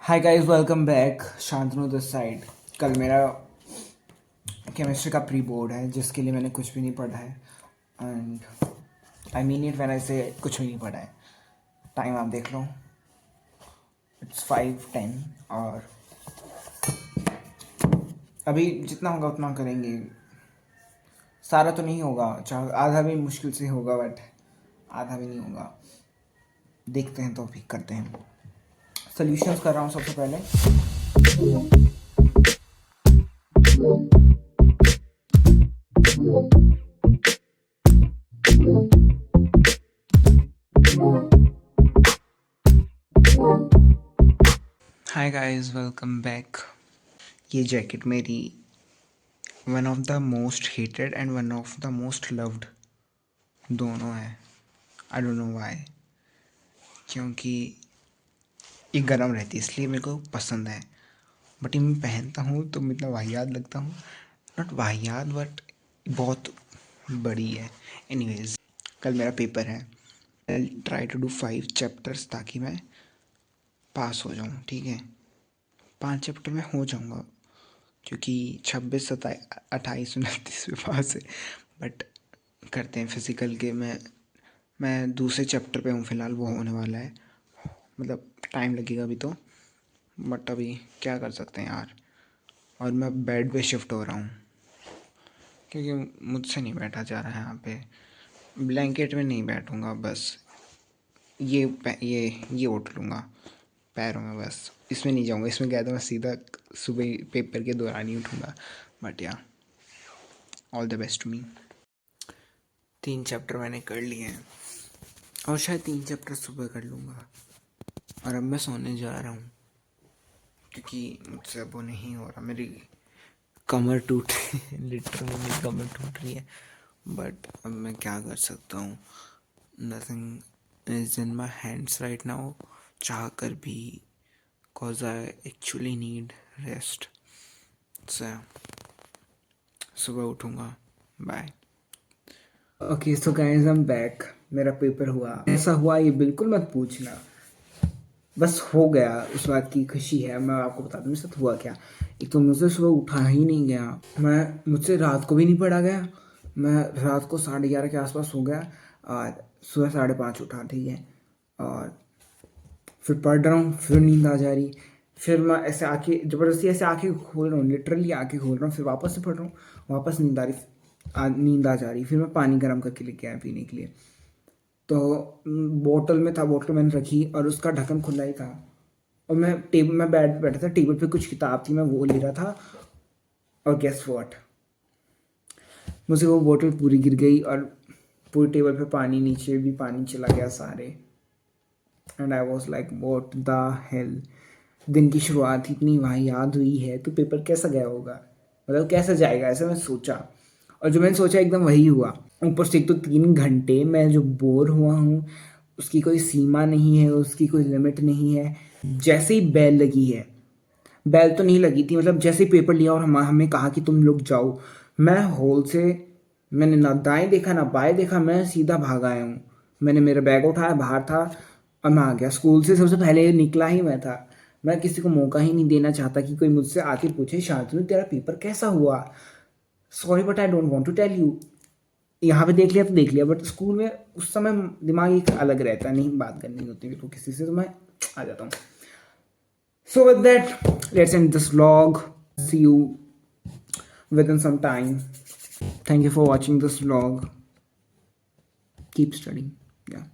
Hi guys, welcome back. Shantanu this side. कल मेरा chemistry का प्री बोर्ड है जिसके लिए मैंने कुछ भी नहीं पढ़ा है। And I mean it when I से कुछ भी नहीं पढ़ा है। टाइम आप देख लो, इट्स 5:10 और अभी जितना होगा उतना करेंगे। सारा तो नहीं होगा, चाहे आधा भी मुश्किल से होगा, बट आधा भी नहीं होगा। देखते हैं तो भी करते हैं। सॉल्यूशंस कर रहा हूँ सबसे पहले। Hi guys, welcome back. ये जैकेट मेरी one of the most hated and one of the most loved दोनों है। आई डोंट नो व्हाई, क्योंकि ये गर्म रहती है इसलिए मेरे को पसंद है। बट ये मैं पहनता हूँ तो मैं इतना वाहियात लगता हूँ। नॉट वाहियात बट बहुत बड़ी है। एनीवेज, कल मेरा पेपर है। I try to do 5 chapters ताकि मैं पास हो जाऊँ। ठीक है, 5 चैप्टर में हो जाऊँगा क्योंकि 26 27 28 29 में पास है। बट करते हैं फिज़िकल के। मैं दूसरे चैप्टर पे हूँ फ़िलहाल, वो होने वाला है। मतलब टाइम लगेगा अभी तो, बट अभी क्या कर सकते हैं यार। और मैं बेड पे शिफ्ट हो रहा हूँ क्योंकि मुझसे नहीं बैठा जा रहा है यहाँ पे। ब्लैंकेट में नहीं बैठूँगा, बस ये उठ लूँगा पैरों में, बस इसमें नहीं जाऊँगा। इसमें गया तो मैं सीधा सुबह पेपर के दौरान ही उठूँगा। But yeah all the best to me. 3 chapter मैंने कर लिए हैं और शायद 3 चैप्टर सुबह कर लूँगा। और अब मैं सोने जा रहा हूँ क्योंकि मुझसे अब वो नहीं हो रहा। मेरी कमर टूट रही है, लिटरली मेरी कमर टूट रही है। बट अब मैं क्या कर सकता हूँ। Nothing is in my hands right now, चाह कर भी, cause I actually need rest. सुबह उठूँगा। Bye. Okay so guys, I am back. मेरा पेपर हुआ, ऐसा हुआ ये बिल्कुल मत पूछना, बस हो गया। उस बात की खुशी है। मैं आपको बता दूँ मेरे साथ हुआ क्या। एक तो मुझसे सुबह उठा ही नहीं गया। मुझसे रात को भी नहीं पढ़ा गया। मैं रात को 11:30 के आसपास सो गया और सुबह 5:30 उठा। ठीक है, और फिर पढ़ रहा हूँ, फिर नींद आ जा रही। फिर मैं ऐसे आँखें ज़बरदस्ती ऐसे आँखें खोल रहा हूँ, लिटरली आँखें खोल रहा हूँ, फिर वापस से पढ़ रहा हूँ, वापस नींद आ जा रही। फिर मैं पानी गर्म करके लेके आया पीने के लिए। तो बोतल में था, बोतल मैंने रखी और उसका ढक्कन खुला ही था। और मैं बेड पे बैठा था, टेबल पे कुछ किताब थी, मैं वो ले रहा था। और गेस व्हाट, मुझे वो बोतल पूरी गिर गई और पूरी टेबल पे पानी, नीचे भी पानी चला गया सारे। And I was like what the hell. दिन की शुरुआत इतनी वाहियात हुई है तो पेपर कैसा गया होगा, मतलब कैसा जाएगा, ऐसा मैं सोचा। और जो मैंने सोचा एकदम वही हुआ। ऊपर से एक तो 3 घंटे मैं जो बोर हुआ हूँ, उसकी कोई सीमा नहीं है, उसकी कोई लिमिट नहीं है। जैसे ही बेल लगी है, बेल तो नहीं लगी थी, मतलब जैसे ही पेपर लिया और हमें कहा कि तुम लोग जाओ, मैं हॉल से, मैंने ना दाएं देखा ना बाएं देखा, मैं सीधा भाग आया हूँ। मैंने मेरा बैग उठाया, बाहर था और मैं आ गया। स्कूल से सबसे पहले निकला ही मैं था। मैं किसी को मौका ही नहीं देना चाहता कि कोई मुझसे आके पूछे शांतनु तेरा पेपर कैसा हुआ। Sorry but I don't want to tell you. यहाँ पे देख लिया तो देख लिया, बट स्कूल में उस समय दिमाग एक अलग रहता है, नहीं बात करनी होती मेरे को किसी से, तो मैं आ जाता हूँ। So with that, let's end this vlog. See you within some time. Thank you for watching this vlog. Keep studying. Yeah.